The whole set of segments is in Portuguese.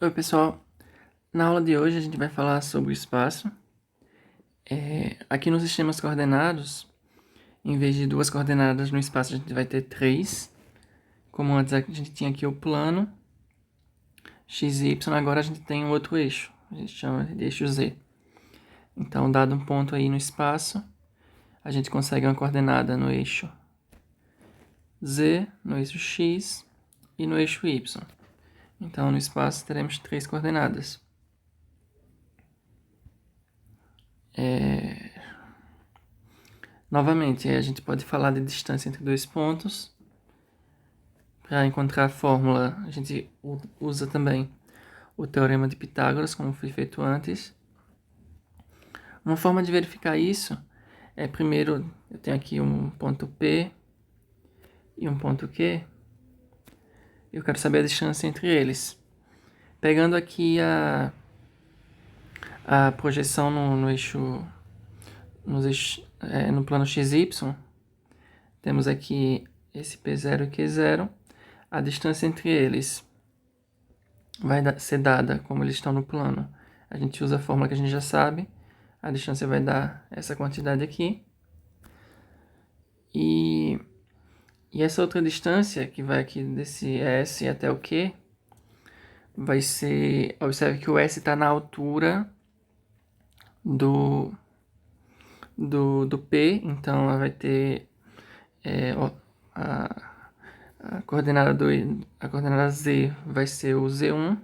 Oi, pessoal. Na aula de hoje a gente vai falar sobre o espaço. Aqui nos sistemas coordenados, em vez de duas coordenadas no espaço, a gente vai ter três. Como antes a gente tinha aqui o plano x e y, agora a gente tem um outro eixo. A gente chama de eixo z. Então, dado um ponto aí no espaço, a gente consegue uma coordenada no eixo z, no eixo x e no eixo y. Então, no espaço teremos três coordenadas. Novamente, a gente pode falar de distância entre dois pontos. Para encontrar a fórmula, a gente usa também o teorema de Pitágoras, como foi feito antes. Uma forma de verificar isso é, primeiro, eu tenho aqui um ponto P e um ponto Q. Eu quero saber a distância entre eles. Pegando aqui a projeção no eixo, no plano XY, temos aqui esse P0 e Q0. A distância entre eles vai ser dada como eles estão no plano. A gente usa a fórmula que a gente já sabe. A distância vai dar essa quantidade aqui. E essa outra distância, que vai aqui desse S até o Q, vai ser... Observe que o S está na altura do P, então ela vai ter a coordenada Z vai ser o Z1,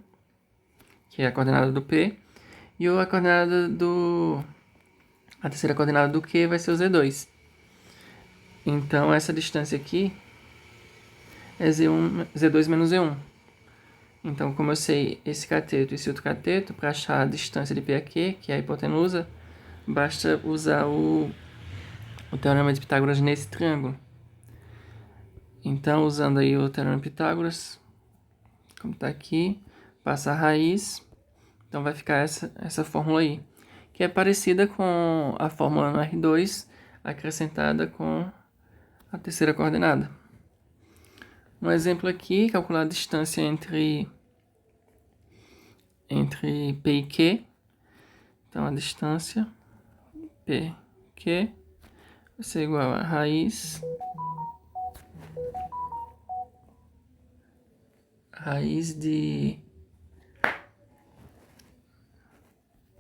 que é a coordenada do P, e a terceira coordenada do Q vai ser o Z2. Então essa distância aqui é Z2 menos Z1. Então, como eu sei esse cateto e esse outro cateto, para achar a distância de P a Q, que é a hipotenusa, basta usar o teorema de Pitágoras nesse triângulo. Então, usando aí o teorema de Pitágoras, como está aqui, passa a raiz, então vai ficar essa fórmula aí, que é parecida com a fórmula no R2, acrescentada com a terceira coordenada. Um exemplo aqui, calcular a distância entre P e Q. Então, a distância PQ vai ser igual a raiz de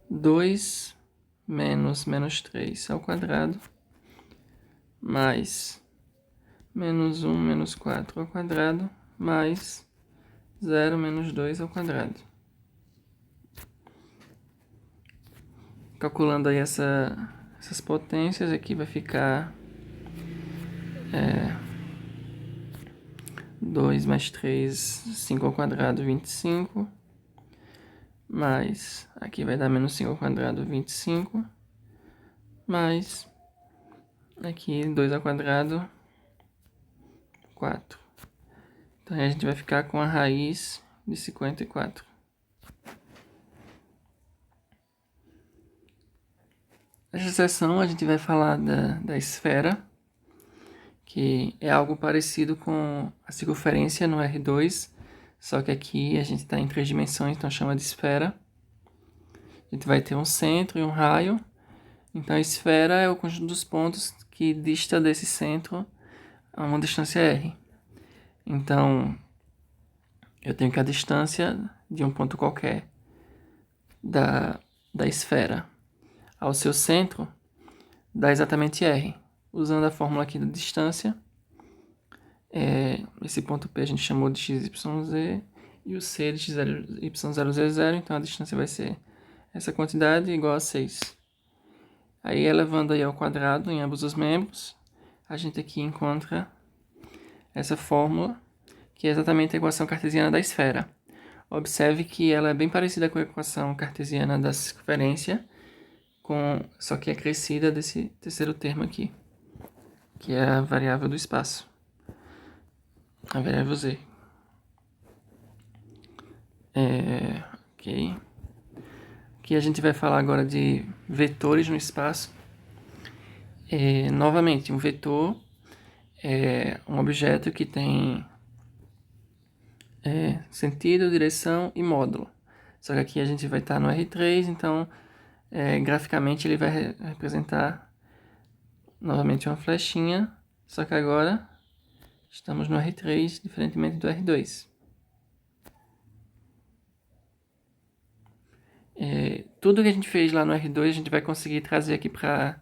2 menos 3 ao quadrado, mais menos 1 menos 4 ao quadrado, mais 0 menos 2 ao quadrado. Calculando aí essas potências, aqui vai ficar 2 mais 3, 5 ao quadrado, 25. Mais, aqui vai dar menos 5 ao quadrado, 25. Mais, aqui 2 ao quadrado, 4. Então a gente vai ficar com a raiz de 54. Nessa seção a gente vai falar da esfera, que é algo parecido com a circunferência no R2, só que aqui a gente está em 3 dimensões, então chama de esfera. A gente vai ter um centro e um raio. Então a esfera é o conjunto dos pontos que dista desse centro a uma distância r. Então eu tenho que a distância de um ponto qualquer da esfera ao seu centro dá exatamente r. Usando a fórmula aqui da distância, esse ponto P a gente chamou de x, y, z, e o C de x, y, 0, z, 0, então a distância vai ser essa quantidade igual a 6. Aí, elevando aí ao quadrado em ambos os membros, a gente aqui encontra essa fórmula, que é exatamente a equação cartesiana da esfera. Observe que ela é bem parecida com a equação cartesiana da circunferência, só que é acrescida desse terceiro termo aqui, que é a variável do espaço, a variável z. Ok. Aqui a gente vai falar agora de vetores no espaço. Novamente, um vetor é um objeto que tem sentido, direção e módulo. Só que aqui a gente vai estar no R3, então graficamente ele vai representar novamente uma flechinha, só que agora estamos no R3, diferentemente do R2. Tudo que a gente fez lá no R2 a gente vai conseguir trazer aqui para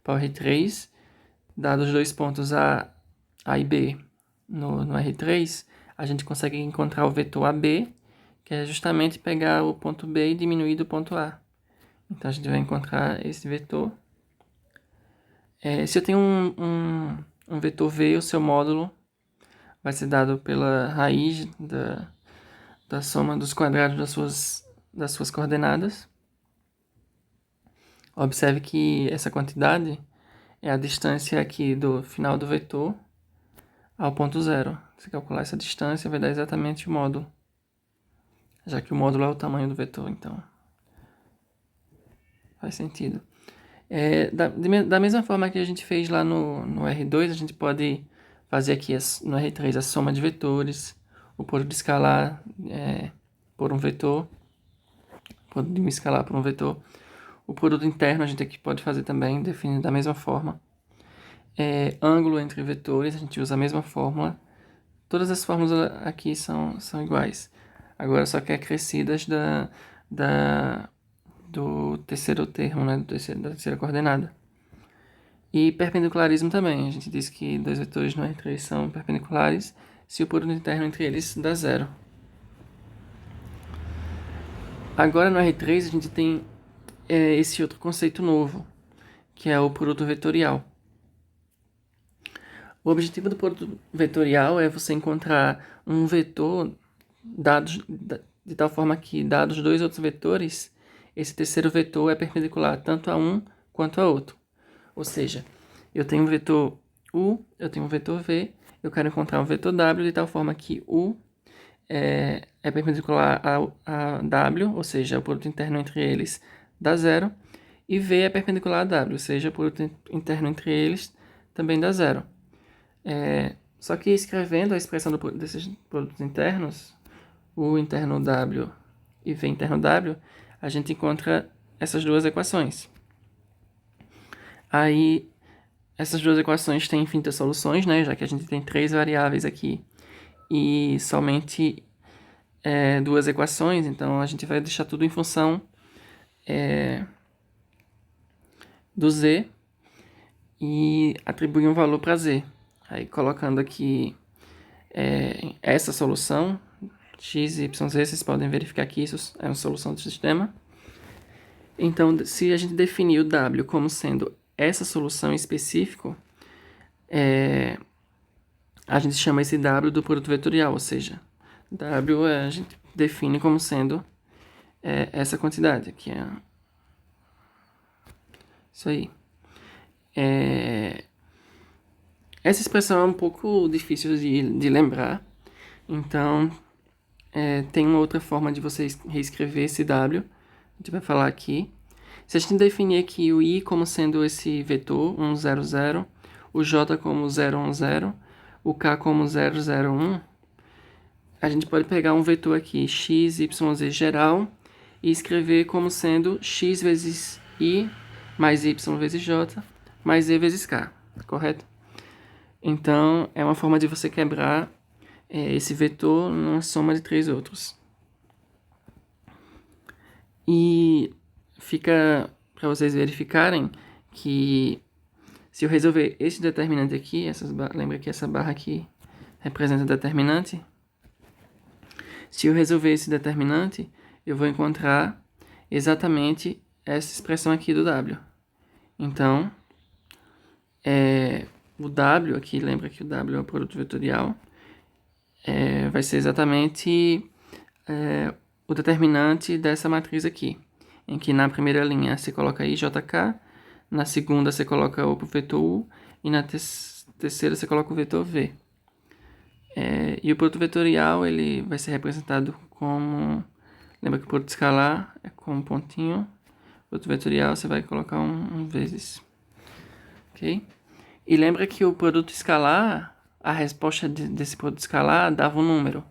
o R3, dados os dois pontos A e B no R3, a gente consegue encontrar o vetor AB, que é justamente pegar o ponto B e diminuir do ponto A. Então a gente vai encontrar esse vetor. Se eu tenho um vetor V, o seu módulo vai ser dado pela raiz da soma dos quadrados das suas coordenadas. Observe que essa quantidade é a distância aqui do final do vetor ao ponto zero. Se calcular essa distância, vai dar exatamente o módulo, já que o módulo é o tamanho do vetor, então faz sentido. Da mesma forma que a gente fez lá no R2, a gente pode fazer aqui no R3 a soma de vetores, o produto escalar por um vetor, produto de um escalar por um vetor. O produto interno a gente aqui pode fazer também, definindo da mesma forma. Ângulo entre vetores, a gente usa a mesma fórmula. Todas as fórmulas aqui são iguais. Agora só que acrescidas do terceiro termo, né, da terceira coordenada. E perpendicularismo também. A gente diz que dois vetores no R3 são perpendiculares se o produto interno entre eles dá zero. Agora no R3 a gente tem esse outro conceito novo, que é o produto vetorial. O objetivo do produto vetorial é você encontrar um vetor de tal forma que, dados dois outros vetores, esse terceiro vetor é perpendicular tanto a um quanto a outro. Ou seja, eu tenho um vetor U, eu tenho um vetor V, eu quero encontrar um vetor W de tal forma que U é perpendicular a W, ou seja, o produto interno entre eles dá zero, e V é perpendicular a W, ou seja, o produto interno entre eles também dá zero. Só que escrevendo a expressão desses produtos internos, U interno W e V interno W, a gente encontra essas duas equações. Aí, essas duas equações têm infinitas soluções, né? Já que a gente tem três variáveis aqui e somente duas equações, então a gente vai deixar tudo em função do Z e atribuir um valor para Z. Aí, colocando aqui essa solução, x, y, z, vocês podem verificar que isso é uma solução do sistema. Então, se a gente definir o W como sendo essa solução em específico, a gente chama esse W do produto vetorial, ou seja, W a gente define como sendo essa quantidade, que é isso aí. Essa expressão é um pouco difícil de lembrar, então tem uma outra forma de vocês reescrever esse W, a gente vai falar aqui. Se a gente definir aqui o I como sendo esse vetor 1, 0, 0, o J como 0, 1, 0, o K como 0, 0, 1, a gente pode pegar um vetor aqui, x, y, z geral, e escrever como sendo x vezes I mais y vezes j mais z vezes k, correto? Então, é uma forma de você quebrar esse vetor numa soma de três outros. E fica para vocês verificarem que se eu resolver esse determinante aqui, lembra que essa barra aqui representa determinante? Se eu resolver esse determinante, eu vou encontrar exatamente essa expressão aqui do W. Então, o W aqui, lembra que o W é o produto vetorial, vai ser exatamente o determinante dessa matriz aqui, em que na primeira linha você coloca IJK, na segunda você coloca o vetor U, e na terceira você coloca o vetor V. E o produto vetorial ele vai ser representado como... Lembra que o produto escalar é com um pontinho, o produto vetorial você vai colocar um vezes. Ok? E lembra que o produto escalar, a resposta desse produto escalar dava um número.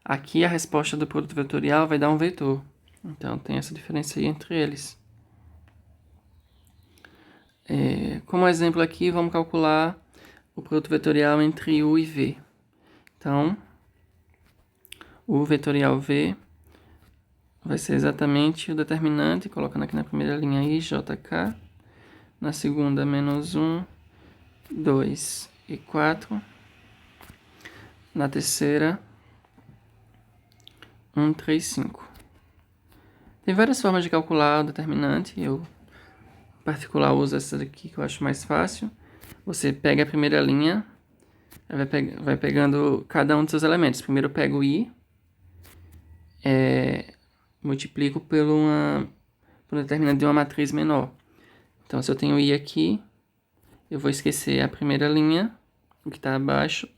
Aqui a resposta do produto vetorial vai dar um vetor. Então tem essa diferença aí entre eles. Como exemplo aqui, vamos calcular o produto vetorial entre U e V. Então, o vetorial V vai ser exatamente o determinante, colocando aqui na primeira linha I, J, K. Na segunda, menos 1, 2 e 4. Na terceira, 1, 3, 5. Tem várias formas de calcular o determinante. Eu, em particular, uso essa daqui que eu acho mais fácil. Você pega a primeira linha, vai pegando cada um dos seus elementos. Primeiro eu pego o I, multiplico por um determinante de uma matriz menor. Então, se eu tenho I aqui, eu vou esquecer a primeira linha, o que está abaixo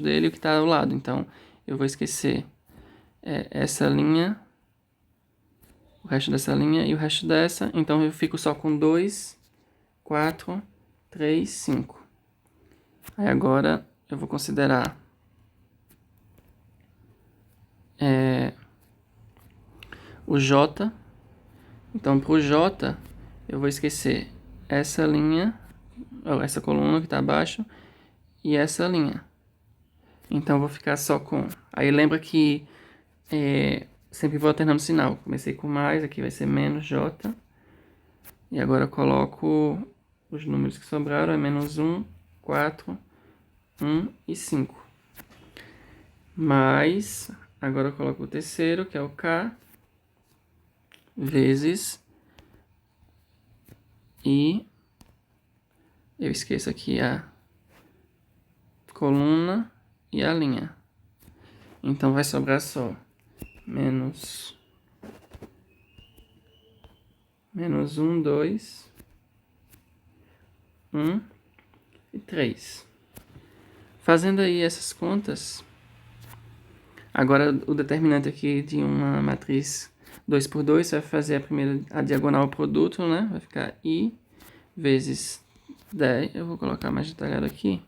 dele e o que está ao lado. Então, eu vou esquecer essa linha, o resto dessa linha e o resto dessa. Então, eu fico só com 2, 4, 3, 5. Aí agora eu vou considerar o J. Então, para o J, eu vou esquecer essa linha, essa coluna que está abaixo, e essa linha. Então, eu vou ficar só com... Aí lembra que sempre vou alternando o sinal. Comecei com mais, aqui vai ser menos J. E agora eu coloco os números que sobraram, é menos 1, 4, 1 e 5. Mais, agora eu coloco o terceiro, que é o K, vezes, e eu esqueço aqui a coluna e a linha. Então vai sobrar só menos 1, 2, 1 e 3. Fazendo aí essas contas, agora o determinante aqui de uma matriz 2 por 2, você vai fazer a diagonal ao produto, né? Vai ficar I vezes 10, eu vou colocar mais detalhado aqui,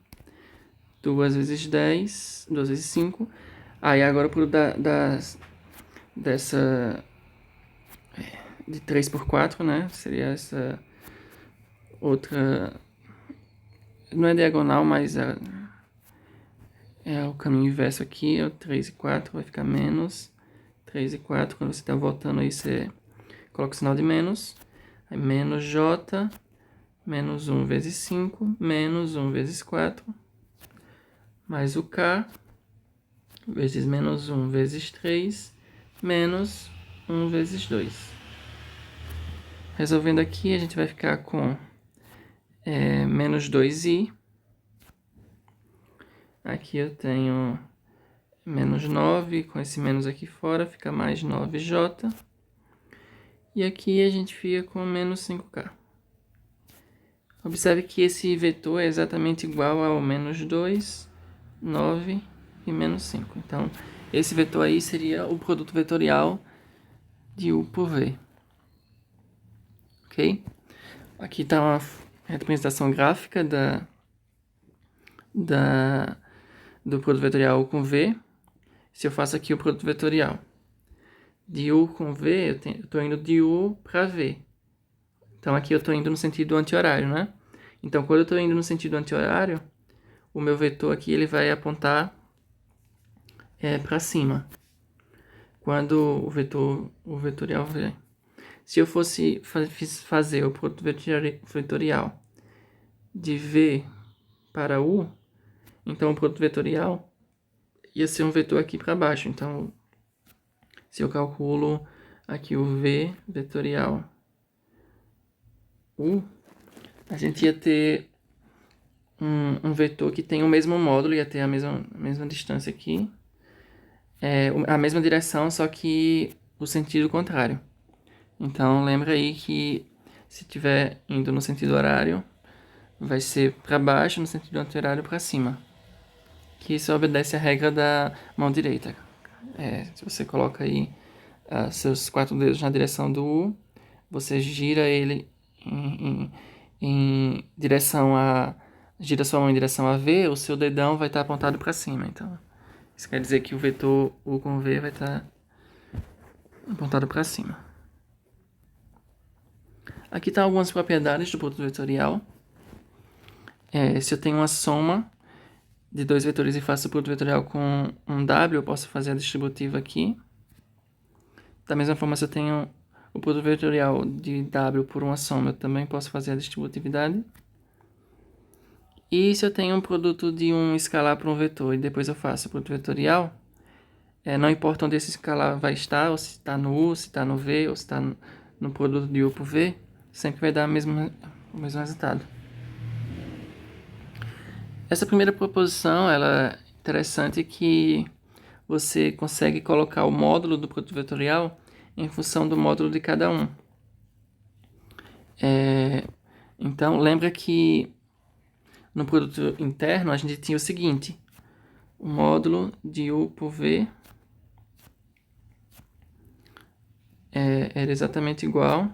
2 vezes 10, 2 vezes 5, aí agora o produto dessa de 3 por 4, né, seria essa outra, não é diagonal, mas é o caminho inverso aqui, é o 3 e 4, vai ficar menos 3 e 4, quando você está voltando aí você coloca o sinal de menos, aí menos J, menos 1 vezes 5, menos 1 vezes 4, mais o K, vezes menos 1 vezes 3, menos 1 vezes 2. Resolvendo aqui, a gente vai ficar com menos 2i. Aqui eu tenho menos 9, com esse menos aqui fora, fica mais 9j. E aqui a gente fica com menos 5k. Observe que esse vetor é exatamente igual ao menos 2, 9 e menos 5. Então, esse vetor aí seria o produto vetorial de U por V. Ok? Aqui está uma representação gráfica do produto vetorial U com V. Se eu faço aqui o produto vetorial de U com V, eu estou indo de U para V. Então aqui eu estou indo no sentido anti-horário, né? Então quando eu estou indo no sentido anti-horário, o meu vetor aqui ele vai apontar para cima. Quando o vetorial V. Se eu fosse fazer o produto vetorial de V para U, então o produto vetorial ia ser um vetor aqui para baixo. Então, se eu calculo aqui o V vetorial U, a gente ia ter um vetor que tem o mesmo módulo, ia ter a mesma distância aqui, a mesma direção, só que o sentido contrário. Então, lembra aí que se estiver indo no sentido horário, vai ser para baixo, no sentido anti-horário para cima. Que isso obedece à regra da mão direita. Se você coloca aí seus 4 dedos na direção do U, você gira ele em direção a... gira sua mão em direção a V, o seu dedão vai estar apontado para cima. Então, isso quer dizer que o vetor U com V vai estar apontado para cima. Aqui estão algumas propriedades do produto vetorial. Se eu tenho uma soma de dois vetores e faço o produto vetorial com um W, eu posso fazer a distributiva aqui. Da mesma forma, se eu tenho o produto vetorial de W por uma soma, eu também posso fazer a distributividade. E se eu tenho um produto de um escalar para um vetor e depois eu faço o produto vetorial, não importa onde esse escalar vai estar, ou se está no U, se está no V, ou se está no produto de U por V, sempre vai dar o mesmo resultado. Essa primeira proposição ela é interessante que você consegue colocar o módulo do produto vetorial em função do módulo de cada um. Então, lembra que no produto interno a gente tinha o seguinte: o módulo de U por V era exatamente igual.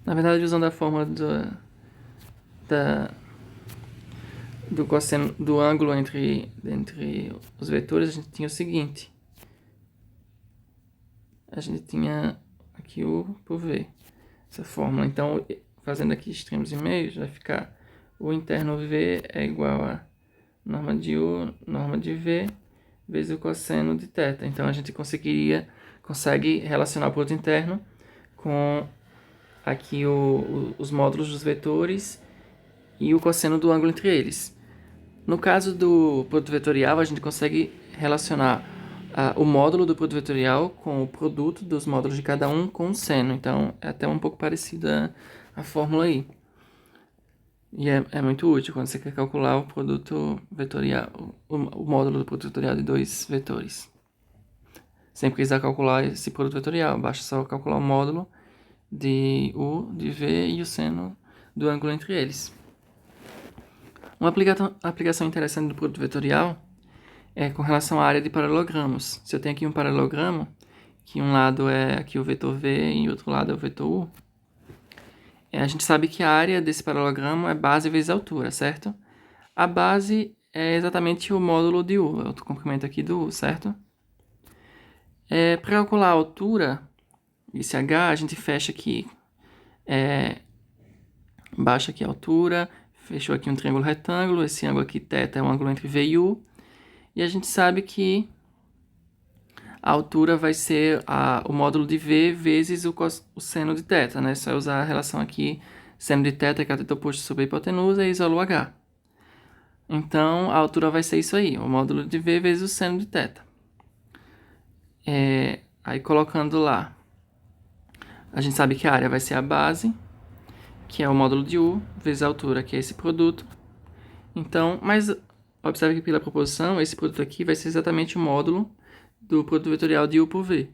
Na verdade, usando a fórmula do cosseno do ângulo entre os vetores, a gente tinha o seguinte: a gente tinha aqui U por V, essa fórmula. Então, fazendo aqui extremos e meios, vai ficar o interno V é igual a norma de U, norma de V, vezes o cosseno de θ. Então, a gente consegue relacionar o produto interno com aqui os módulos dos vetores e o cosseno do ângulo entre eles. No caso do produto vetorial, a gente consegue relacionar o módulo do produto vetorial com o produto dos módulos de cada um com o seno. Então, é até um pouco parecida a fórmula aí. E é muito útil quando você quer calcular o produto vetorial, o módulo do produto vetorial de dois vetores. Sempre que quiser calcular esse produto vetorial, basta só calcular o módulo de U, de V e o seno do ângulo entre eles. Uma aplicação interessante do produto vetorial é com relação à área de paralelogramos. Se eu tenho aqui um paralelogramo, que um lado é aqui o vetor V e o outro lado é o vetor U, a gente sabe que a área desse paralelogramo é base vezes altura, certo? A base é exatamente o módulo de U, é o comprimento aqui do U, certo? Para calcular a altura, esse H, a gente fecha aqui, baixa aqui a altura, fechou aqui um triângulo retângulo, esse ângulo aqui, θ, é o ângulo entre V e U, e a gente sabe que a altura vai ser o módulo de V vezes o seno de θ, né? Só usar a relação aqui, seno de θ é cateto oposto sobre a hipotenusa e isolo H. Então, a altura vai ser isso aí, o módulo de V vezes o seno de θ. Aí, colocando lá, a gente sabe que a área vai ser a base, que é o módulo de U, vezes a altura, que é esse produto. Então, mas observe que pela proposição, esse produto aqui vai ser exatamente o módulo do produto vetorial de U por V.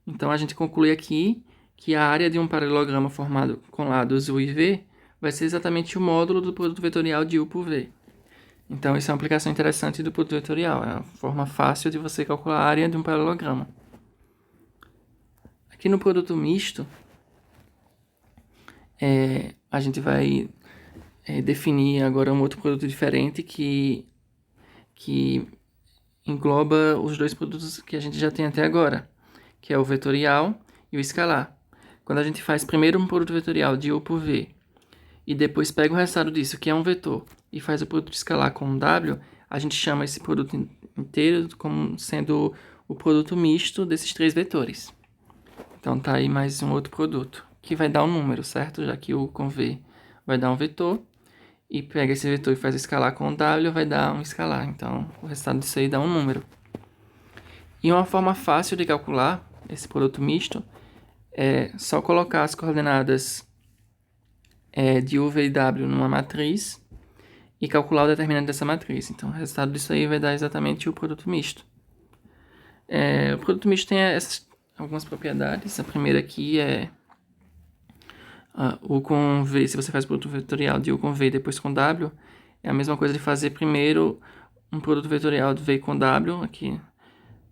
Então, a gente conclui aqui que a área de um paralelogramo formado com lados U e V vai ser exatamente o módulo do produto vetorial de U por V. Então, isso é uma aplicação interessante do produto vetorial. É uma forma fácil de você calcular a área de um paralelogramo. Aqui no produto misto, a gente vai definir agora um outro produto diferente que engloba os dois produtos que a gente já tem até agora, que é o vetorial e o escalar. Quando a gente faz primeiro um produto vetorial de U por V e depois pega o resultado disso, que é um vetor, e faz o produto escalar com um W, a gente chama esse produto inteiro como sendo o produto misto desses três vetores. Então tá aí mais um outro produto, que vai dar um número, certo? Já que U com V vai dar um vetor, e pega esse vetor e faz escalar com W, vai dar um escalar. Então, o resultado disso aí dá um número. E uma forma fácil de calcular esse produto misto é só colocar as coordenadas de U, V e W numa matriz e calcular o determinante dessa matriz. Então, o resultado disso aí vai dar exatamente o produto misto. O produto misto tem algumas propriedades. A primeira aqui é U com V. Se você faz o produto vetorial de U com V e depois com W, é a mesma coisa de fazer primeiro um produto vetorial de V com W, aqui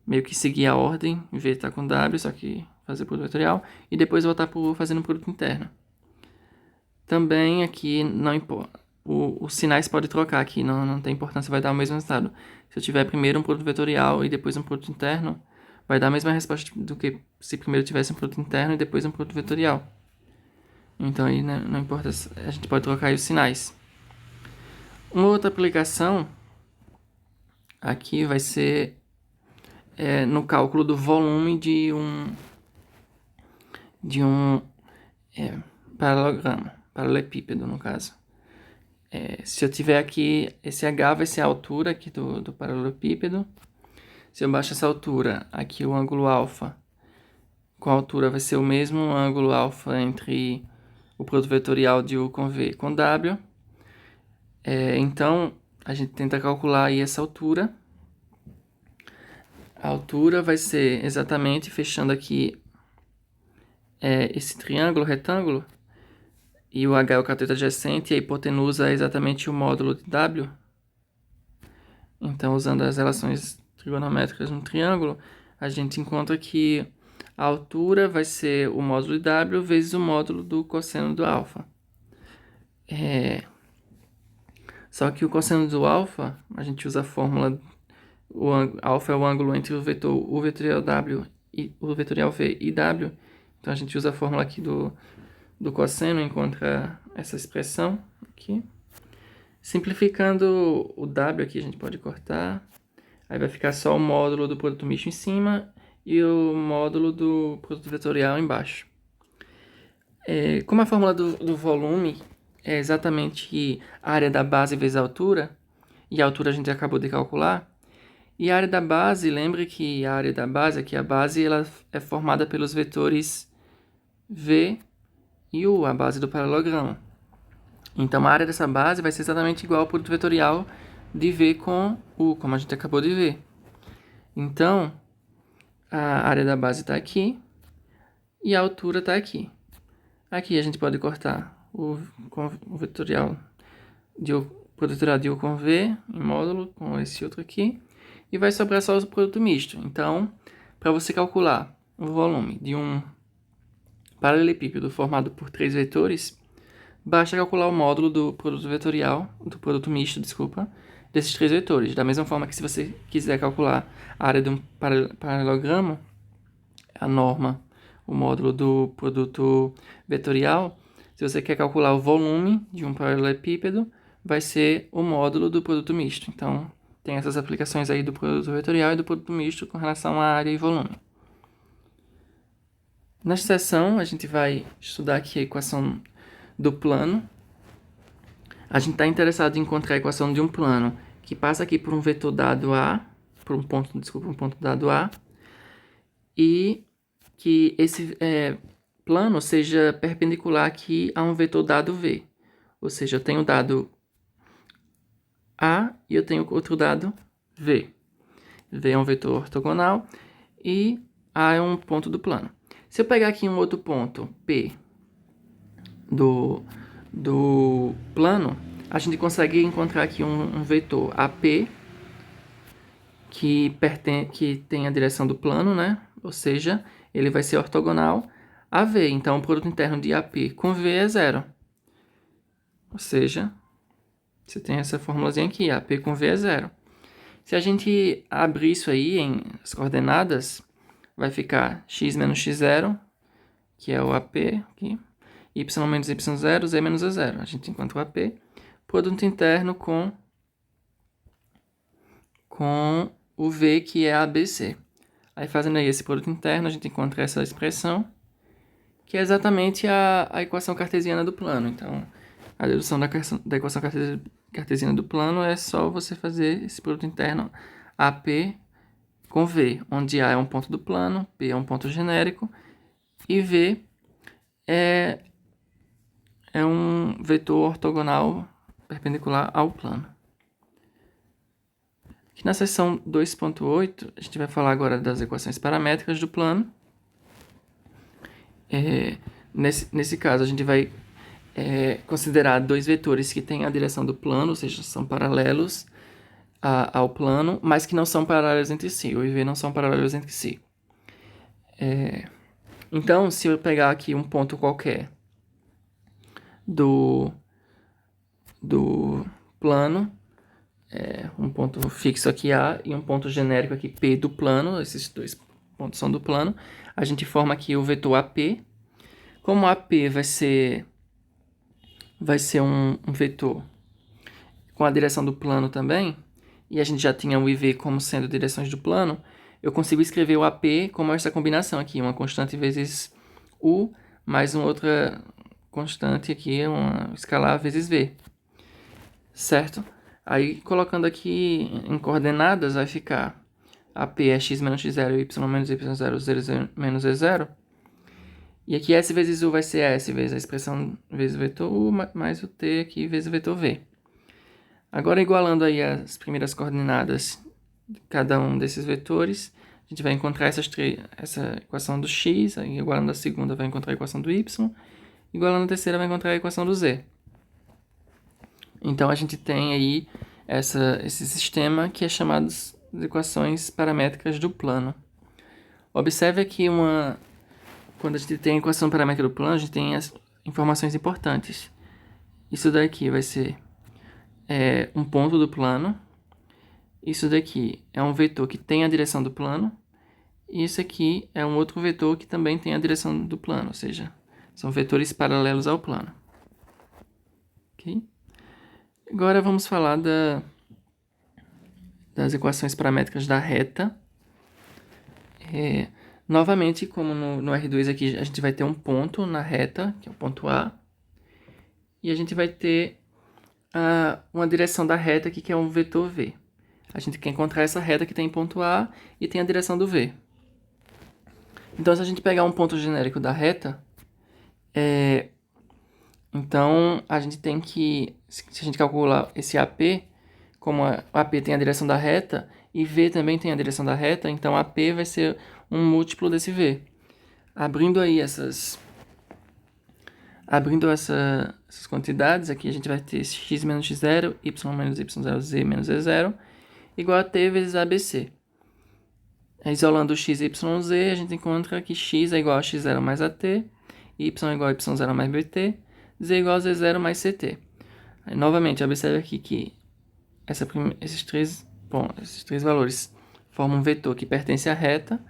meio que seguir a ordem, V está com W, só que fazer o produto vetorial, e depois voltar para U fazendo o produto interno. Também aqui não importa, os sinais podem trocar aqui, não tem importância, vai dar o mesmo resultado. Se eu tiver primeiro um produto vetorial e depois um produto interno, vai dar a mesma resposta do que se primeiro tivesse um produto interno e depois um produto vetorial. Então aí, né, não importa, a gente pode trocar aí os sinais. Uma outra aplicação aqui vai ser no cálculo do volume de um paralelepípedo, no caso. Se eu tiver aqui, esse H vai ser a altura aqui do paralelepípedo. Se eu baixo essa altura, aqui o ângulo alfa com a altura vai ser o mesmo ângulo alfa entre o produto vetorial de U com V com W. Então, a gente tenta calcular aí essa altura. A altura vai ser exatamente, fechando aqui esse triângulo retângulo, e o H é o cateto adjacente, e a hipotenusa é exatamente o módulo de W. Então, usando as relações trigonométricas no triângulo, a gente encontra que a altura vai ser o módulo de W vezes o módulo do cosseno do alfa. Só que o cosseno do alfa, a gente usa a fórmula, alfa é o ângulo entre o vetor U vetorial W e o vetorial V e W. Então a gente usa a fórmula aqui do cosseno, encontra essa expressão aqui. Simplificando o W aqui, a gente pode cortar. Aí vai ficar só o módulo do produto misto em cima e o módulo do produto vetorial embaixo. Como a fórmula do volume é exatamente a área da base vezes a altura, e a altura a gente acabou de calcular, e a área da base, lembre que a área da base, aqui a base, ela é formada pelos vetores V e U, a base do paralelogramo. Então a área dessa base vai ser exatamente igual ao produto vetorial de V com U, como a gente acabou de ver. Então, a área da base está aqui e a altura está aqui. Aqui a gente pode cortar o vetorial de U, produto vetorial de U com V em módulo, com esse outro aqui, e vai sobrar só o produto misto. Então, para você calcular o volume de um paralelepípedo formado por 3 vetores, basta calcular o módulo do produto vetorial, do produto misto, desculpa, desses 3 vetores. Da mesma forma que se você quiser calcular a área de um paralelogramo, a norma, o módulo do produto vetorial, se você quer calcular o volume de um paralelepípedo, vai ser o módulo do produto misto. Então, tem essas aplicações aí do produto vetorial e do produto misto com relação à área e volume. Nesta seção, a gente vai estudar aqui a equação do plano. A gente está interessado em encontrar a equação de um plano que passa aqui por um vetor dado A, por um ponto dado A, e que esse plano seja perpendicular aqui a um vetor dado V. Ou seja, eu tenho dado A e eu tenho outro dado V. V é um vetor ortogonal e A é um ponto do plano. Se eu pegar aqui um outro ponto, P, do plano, a gente consegue encontrar aqui um vetor AP que tem a direção do plano, né? Ou seja, ele vai ser ortogonal a V. Então, o produto interno de AP com V é zero. Ou seja, você tem essa formulazinha aqui, AP com V é zero. Se a gente abrir isso aí em as coordenadas, vai ficar x menos x0, que é o AP aqui, y menos y0, z menos z0. A gente encontra o AP, produto interno com o V, que é ABC. Aí fazendo aí esse produto interno, a gente encontra essa expressão, que é exatamente a equação cartesiana do plano. Então, a dedução da equação cartesiana do plano é só você fazer esse produto interno AP com V, onde A é um ponto do plano, P é um ponto genérico, e V é um vetor ortogonal perpendicular ao plano. Aqui na seção 2.8, a gente vai falar agora das equações paramétricas do plano. Nesse caso, a gente vai considerar dois vetores que têm a direção do plano, ou seja, são paralelos ao plano, mas que não são paralelos entre si. O e V não são paralelos entre si. Então, se eu pegar aqui um ponto qualquer do plano, um ponto fixo aqui A e um ponto genérico aqui P do plano, esses dois pontos são do plano, a gente forma aqui o vetor AP. Como AP vai ser um vetor com a direção do plano também, e a gente já tinha o IV como sendo direções do plano, eu consigo escrever o AP como essa combinação aqui, uma constante vezes U, mais uma outra constante aqui, uma escalar vezes V, certo? Aí, colocando aqui em coordenadas, vai ficar AP é x menos x0, y menos y0, 0 menos e0. E aqui S vezes U vai ser S vezes a expressão vezes o vetor U, mais o T aqui vezes o vetor V. Agora, igualando aí as primeiras coordenadas de cada um desses vetores, a gente vai encontrar essa equação do x, aí, igualando a segunda vai encontrar a equação do y, igualando a terceira vai encontrar a equação do z. Então, a gente tem aí esse sistema que é chamado de equações paramétricas do plano. Observe aqui quando a gente tem a equação paramétrica do plano, a gente tem as informações importantes. Isso daqui vai ser um ponto do plano. Isso daqui é um vetor que tem a direção do plano. E isso aqui é um outro vetor que também tem a direção do plano, ou seja, são vetores paralelos ao plano. Ok? Agora vamos falar das equações paramétricas da reta. Novamente, como no R2 aqui, a gente vai ter um ponto na reta, que é o ponto A. E a gente vai ter uma direção da reta aqui, que é um vetor V. A gente quer encontrar essa reta que tem ponto A e tem a direção do V. Então, se a gente pegar um ponto genérico da reta, então a gente tem que, se a gente calcular esse AP, como a AP tem a direção da reta e V também tem a direção da reta, então AP vai ser um múltiplo desse V. Abrindo essas quantidades, aqui a gente vai ter x menos x0, y menos y0, z menos e0, igual a t vezes ABC. Isolando x, y, z, a gente encontra que x é igual a x0 mais at, y é igual a y0 mais bt, z é igual a z0 mais ct. Aí, novamente, observe aqui que esses três valores formam um vetor que pertence à reta,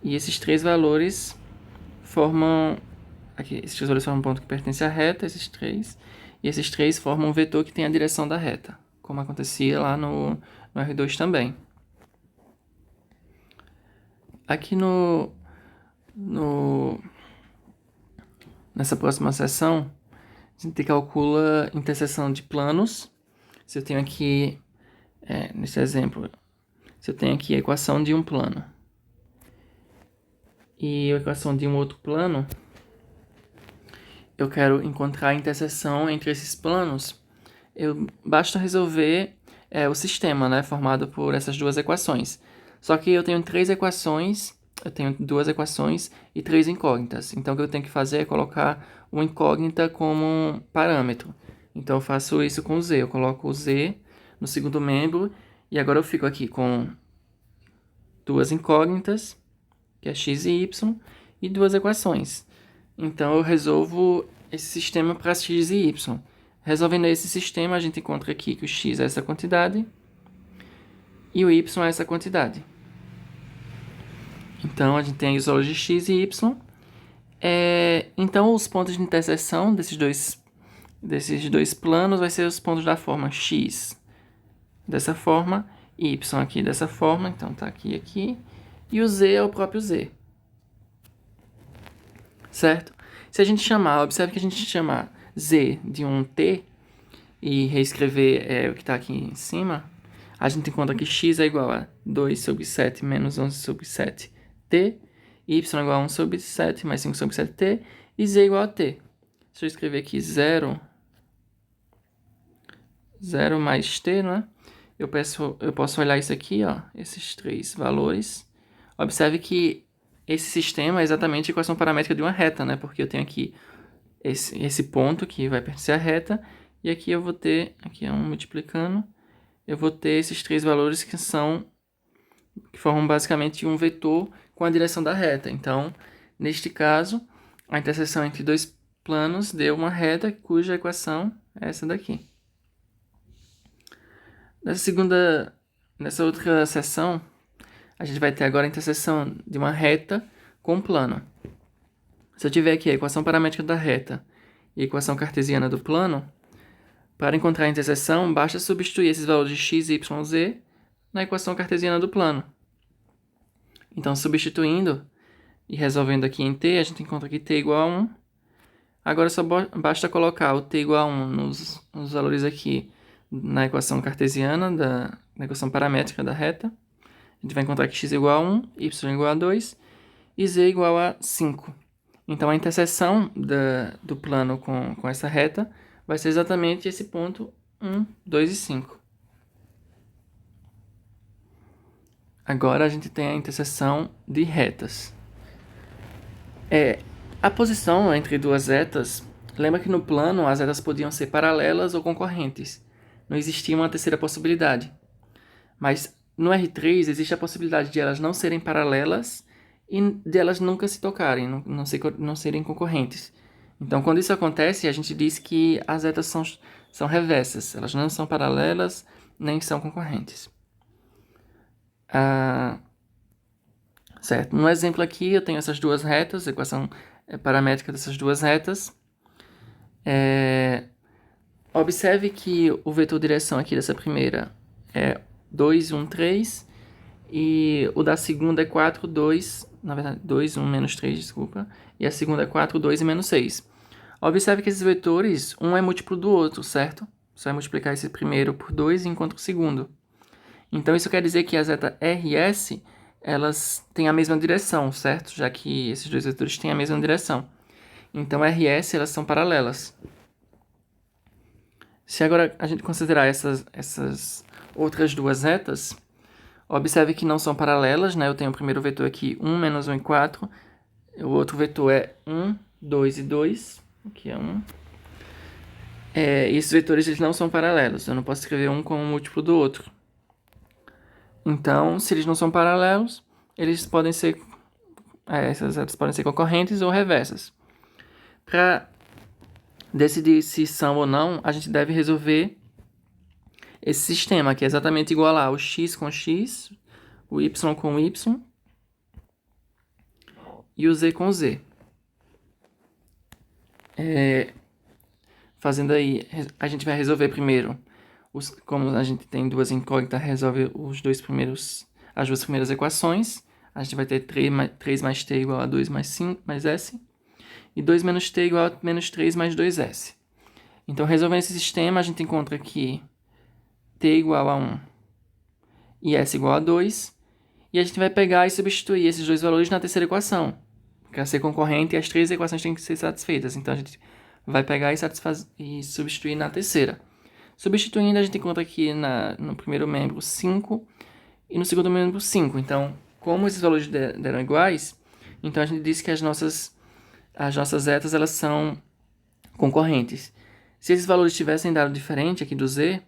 e esses três valores formam um ponto que pertence à reta, e esses três formam um vetor que tem a direção da reta, como acontecia lá no R2 também. Aqui nessa próxima seção, a gente calcula interseção de planos. Se eu tenho aqui, nesse exemplo, se eu tenho aqui a equação de um plano e a equação de um outro plano, eu quero encontrar a interseção entre esses planos, basta resolver o sistema, né, formado por essas duas equações. Só que eu tenho duas equações e três incógnitas. Então, o que eu tenho que fazer é colocar uma incógnita como um parâmetro. Então, eu faço isso com o z. Eu coloco o z no segundo membro e agora eu fico aqui com duas incógnitas, que é x e y, e duas equações. Então, eu resolvo esse sistema para x e y. Resolvendo esse sistema, a gente encontra aqui que o x é essa quantidade e o y é essa quantidade. Então, a gente tem a isóloga de x e y. Então, os pontos de interseção desses dois planos vai ser os pontos da forma x dessa forma, y aqui dessa forma, então tá aqui, e o z é o próprio z. Certo? Se a gente observe que a gente chamar z de um t e reescrever o que está aqui em cima, a gente encontra que x é igual a 2 sobre 7 menos 11 sobre 7 t, y é igual a 1 sobre 7 mais 5 sobre 7 t, e z é igual a t. Se eu escrever aqui 0 mais t, não é? Eu posso olhar isso aqui, ó, esses três valores. Observe que esse sistema é exatamente a equação paramétrica de uma reta, né? Porque eu tenho aqui esse ponto que vai pertencer à reta, e aqui eu vou ter, aqui é um multiplicando, eu vou ter esses três valores que formam basicamente um vetor com a direção da reta. Então, neste caso, a interseção entre dois planos deu uma reta cuja equação é essa daqui. Nessa outra seção, a gente vai ter agora a interseção de uma reta com um plano. Se eu tiver aqui a equação paramétrica da reta e a equação cartesiana do plano, para encontrar a interseção, basta substituir esses valores de x, y, z na equação cartesiana do plano. Então, substituindo e resolvendo aqui em t, a gente encontra aqui t igual a 1. Agora só basta colocar o t igual a 1 nos valores aqui na equação cartesiana, na equação paramétrica da reta. A gente vai encontrar que x igual a 1, y igual a 2 e z igual a 5. Então, a interseção do plano com essa reta vai ser exatamente esse ponto 1, 2 e 5. Agora a gente tem a interseção de retas. A posição entre duas retas, lembra que no plano as retas podiam ser paralelas ou concorrentes. Não existia uma terceira possibilidade. Mas no R3 existe a possibilidade de elas não serem paralelas e de elas nunca se tocarem, não serem concorrentes. Então, quando isso acontece, a gente diz que as retas são reversas. Elas não são paralelas nem são concorrentes. Certo. No exemplo aqui, eu tenho essas duas retas, a equação paramétrica dessas duas retas. Observe que o vetor direção aqui dessa primeira é 2, 1, 3. E o da segunda é 4, 2. Na verdade, 2, 1, menos 3, desculpa. E a segunda é 4, 2 e menos 6. Observe que esses vetores, um é múltiplo do outro, certo? Você vai multiplicar esse primeiro por 2 e encontra o segundo. Então, isso quer dizer que as retas R e S, elas têm a mesma direção, certo? Já que esses dois vetores têm a mesma direção. Então, R e S, elas são paralelas. Se agora a gente considerar essas outras duas retas, observe que não são paralelas, né? Eu tenho o primeiro vetor aqui, 1, menos 1 e 4. O outro vetor é 1, 2 e 2. Aqui é 1. Esses vetores eles não são paralelos. Eu não posso escrever um como múltiplo do outro. Então, se eles não são paralelos, eles podem ser... essas retas podem ser concorrentes ou reversas. Para decidir se são ou não, a gente deve resolver esse sistema, que é exatamente igual a o x com x, o y com y e o z com z. Fazendo aí, a gente vai resolver primeiro, como a gente tem duas incógnitas, resolve as duas primeiras equações. A gente vai ter 3 mais t igual a 2 mais 5 mais s. E 2 menos t igual a menos 3 mais 2s. Então, resolvendo esse sistema, a gente encontra que t igual a 1 e s igual a 2. E a gente vai pegar e substituir esses dois valores na terceira equação. Para ser concorrente, as três equações têm que ser satisfeitas. Então, a gente vai pegar e substituir na terceira. Substituindo, a gente encontra aqui no primeiro membro 5 e no segundo membro 5. Então, como esses valores deram iguais, então a gente diz que as nossas retas elas são concorrentes. Se esses valores tivessem dado diferente aqui do z,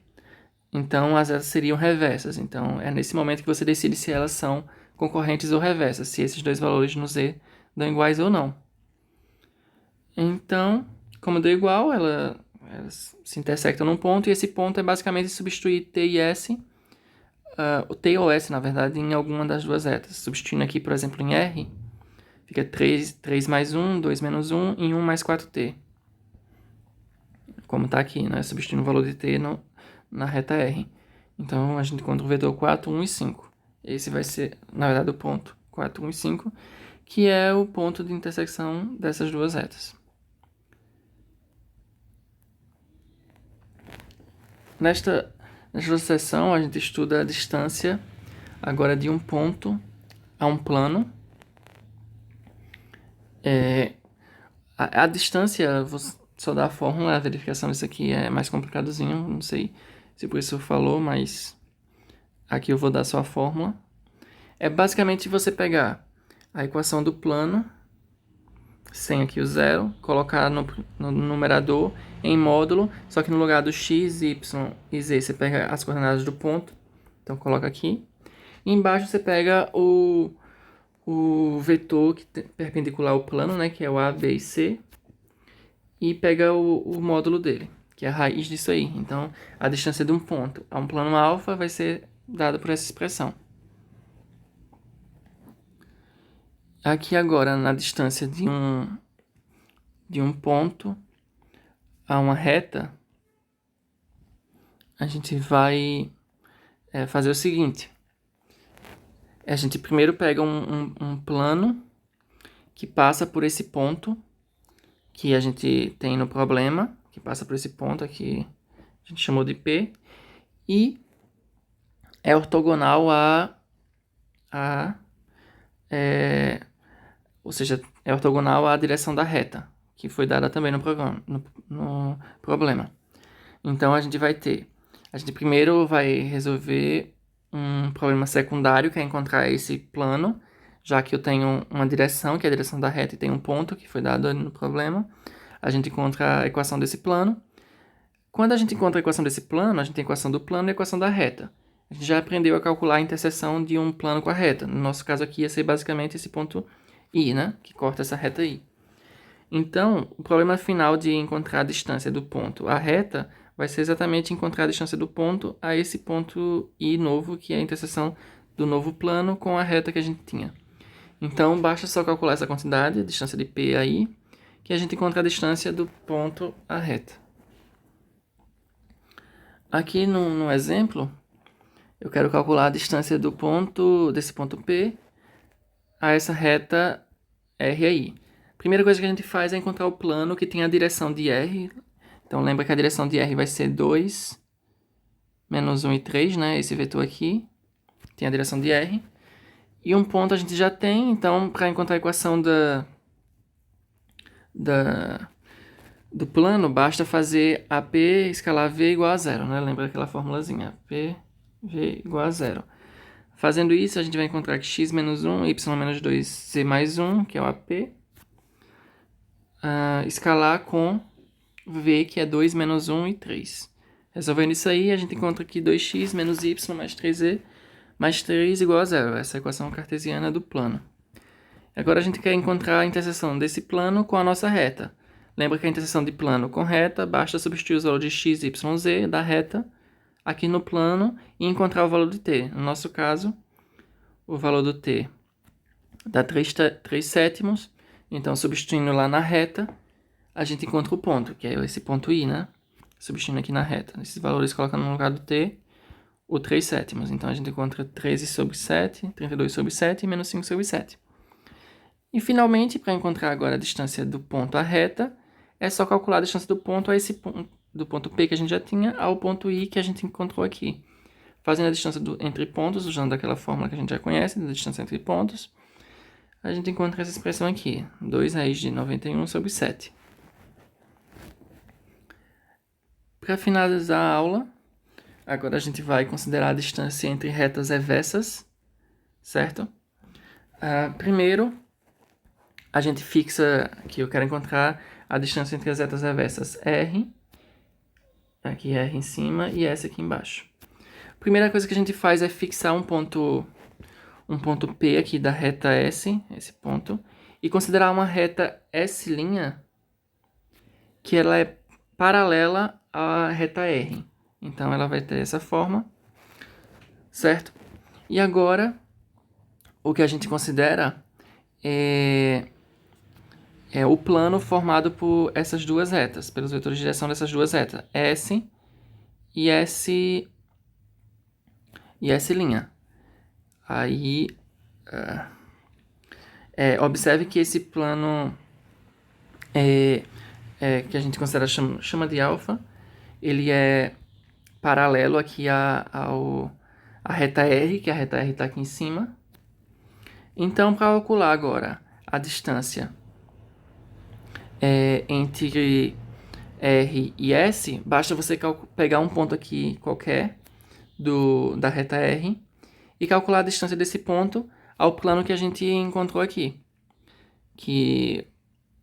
então as retas seriam reversas. Então, é nesse momento que você decide se elas são concorrentes ou reversas, se esses dois valores no z dão iguais ou não. Então, como deu igual, elas se intersectam num ponto, e esse ponto é basicamente substituir t e s, o t ou s, na verdade, em alguma das duas retas. Substituindo aqui, por exemplo, em R, fica 3 mais 1, 2 menos 1 e 1 mais 4t. Como está aqui, né? Substituindo o valor de t na reta R. Então, a gente encontra o vetor 4, 1 e 5. Esse vai ser, na verdade, o ponto 4, 1 e 5, que é o ponto de intersecção dessas duas retas. Nesta seção, a gente estuda a distância agora de um ponto a um plano. A distância, vou só dar a fórmula, a verificação disso aqui é mais complicadozinho, não sei se o professor falou, mas aqui eu vou dar só a fórmula. É basicamente você pegar a equação do plano, sem aqui o zero, colocar no numerador em módulo, só que no lugar do x, y e z você pega as coordenadas do ponto, então coloca aqui. E embaixo você pega o vetor perpendicular ao plano, né, que é o a, b e c, e pega o módulo dele, que é a raiz disso aí. Então, a distância de um ponto a um plano alfa vai ser dada por essa expressão. Aqui agora, na distância de um ponto a uma reta, a gente vai fazer o seguinte. A gente primeiro pega um plano que passa por esse ponto que a gente tem no problema, que passa por esse ponto aqui, a gente chamou de P, e é ortogonal ou seja, é ortogonal à direção da reta, que foi dada também no problema. Então a gente primeiro vai resolver um problema secundário, que é encontrar esse plano, já que eu tenho uma direção, que é a direção da reta, e tem um ponto que foi dado no problema. A gente encontra a equação desse plano. Quando a gente encontra a equação desse plano, a gente tem a equação do plano e a equação da reta. A gente já aprendeu a calcular a interseção de um plano com a reta. No nosso caso aqui ia ser basicamente esse ponto I, né? Que corta essa reta I. Então, o problema final de encontrar a distância do ponto à reta vai ser exatamente encontrar a distância do ponto a esse ponto I novo, que é a interseção do novo plano com a reta que a gente tinha. Então, basta só calcular essa quantidade, a distância de P a I, que a gente encontra a distância do ponto à reta. Aqui no exemplo, eu quero calcular a distância desse ponto P a essa reta R aí. Primeira coisa que a gente faz é encontrar o plano que tem a direção de R. Então lembra que a direção de R vai ser 2, menos 1 e 3, né? Esse vetor aqui tem a direção de R. E um ponto a gente já tem, então para encontrar a equação do plano, basta fazer AP escalar V igual a zero, né? Lembra aquela formulazinha, AP, V igual a zero. Fazendo isso, a gente vai encontrar que x menos 1, y menos 2, z mais 1, que é o AP, escalar com v, que é 2 menos 1 e 3. Resolvendo isso aí, a gente encontra que 2x menos y mais 3z mais 3 igual a zero. Essa é a equação cartesiana do plano. Agora a gente quer encontrar a interseção desse plano com a nossa reta. Lembra que a interseção de plano com reta, basta substituir os valores de x, y, z da reta aqui no plano e encontrar o valor de t. No nosso caso, o valor do t dá 3 sétimos. Então, substituindo lá na reta, a gente encontra o ponto, que é esse ponto I, né? Substituindo aqui na reta. Esses valores colocando no lugar do t, o 3 sétimos. Então, a gente encontra 13 sobre 7, 32 sobre 7 e menos 5 sobre 7. E, finalmente, para encontrar agora a distância do ponto à reta, é só calcular a distância do ponto a esse ponto, do ponto P que a gente já tinha ao ponto I que a gente encontrou aqui. Fazendo a distância entre pontos, usando aquela fórmula que a gente já conhece, da distância entre pontos, a gente encontra essa expressão aqui, 2 raiz de 91 sobre 7. Para finalizar a aula, agora a gente vai considerar a distância entre retas reversas, certo? Primeiro, a gente fixa que eu quero encontrar a distância entre as retas reversas R, aqui R em cima e S aqui embaixo. A primeira coisa que a gente faz é fixar um ponto P aqui da reta S, esse ponto, e considerar uma reta S', que ela é paralela à reta R. Então, ela vai ter essa forma, certo? E agora, o que a gente considera é o plano formado por essas duas retas, pelos vetores de direção dessas duas retas, S e S'. Aí, observe que esse plano que a gente considera chama de alfa, ele é paralelo aqui à reta R, que a reta R está aqui em cima. Então, para calcular agora a distância entre R e S, basta você pegar um ponto aqui qualquer da reta R e calcular a distância desse ponto ao plano que a gente encontrou aqui. Que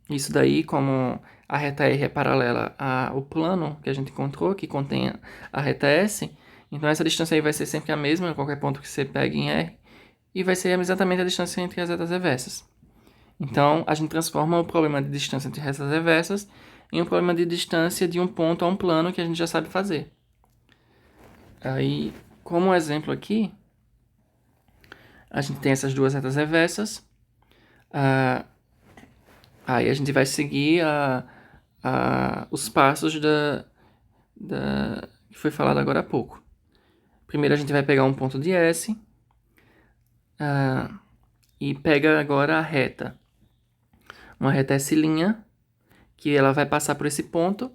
isso daí, como a reta R é paralela ao plano que a gente encontrou, que contém a reta S, então essa distância aí vai ser sempre a mesma, qualquer ponto que você pegue em R, e vai ser exatamente a distância entre as retas reversas. Então, a gente transforma o problema de distância entre retas reversas em um problema de distância de um ponto a um plano que a gente já sabe fazer. Aí, como exemplo aqui, a gente tem essas duas retas reversas. Aí a gente vai seguir os passos que foi falado agora há pouco. Primeiro a gente vai pegar um ponto de S e pega agora a reta. Uma reta S', que ela vai passar por esse ponto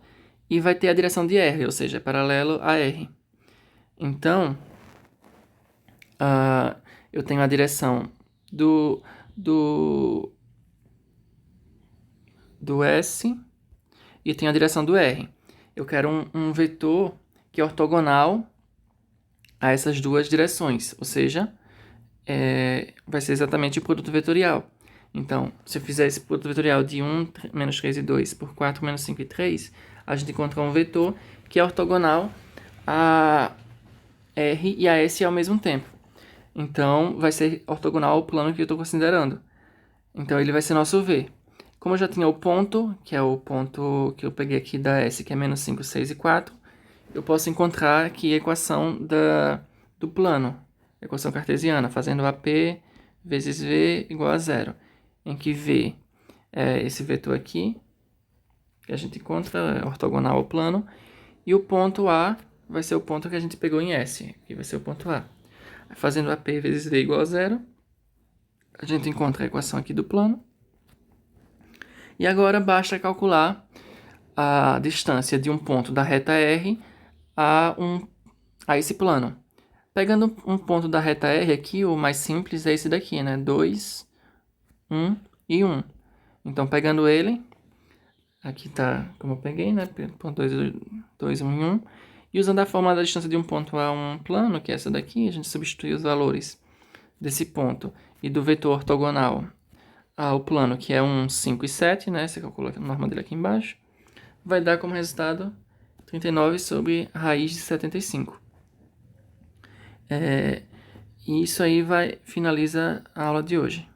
e vai ter a direção de R, ou seja, paralelo a R. Então, eu tenho a direção do S e tenho a direção do R. Eu quero um vetor que é ortogonal a essas duas direções, ou seja, vai ser exatamente o produto vetorial. Então, se eu fizer esse produto vetorial de 1, menos 3 e 2 por 4, menos 5 e 3, a gente encontra um vetor que é ortogonal a R e a S ao mesmo tempo. Então, vai ser ortogonal ao plano que eu estou considerando. Então, ele vai ser nosso V. Como eu já tinha o ponto, que é o ponto que eu peguei aqui da S, que é menos 5, 6 e 4, eu posso encontrar aqui a equação do plano, a equação cartesiana, fazendo AP vezes V igual a zero, em que V é esse vetor aqui, que a gente encontra, é ortogonal ao plano, e o ponto A vai ser o ponto que a gente pegou em S, que vai ser o ponto A. Fazendo AP vezes V igual a zero, a gente encontra a equação aqui do plano. E agora basta calcular a distância de um ponto da reta R a esse plano. Pegando um ponto da reta R aqui, o mais simples é esse daqui, né? 2, 1 e 1. Então, pegando ele, aqui tá como eu peguei, né? Ponto 2, 1 e 1. E usando a fórmula da distância de um ponto a um plano, que é essa daqui, a gente substitui os valores desse ponto e do vetor ortogonal ao plano, que é 1, 5 e 7, né? Você calcula a norma dele aqui embaixo. Vai dar como resultado 39 sobre raiz de 75. E isso aí finaliza a aula de hoje.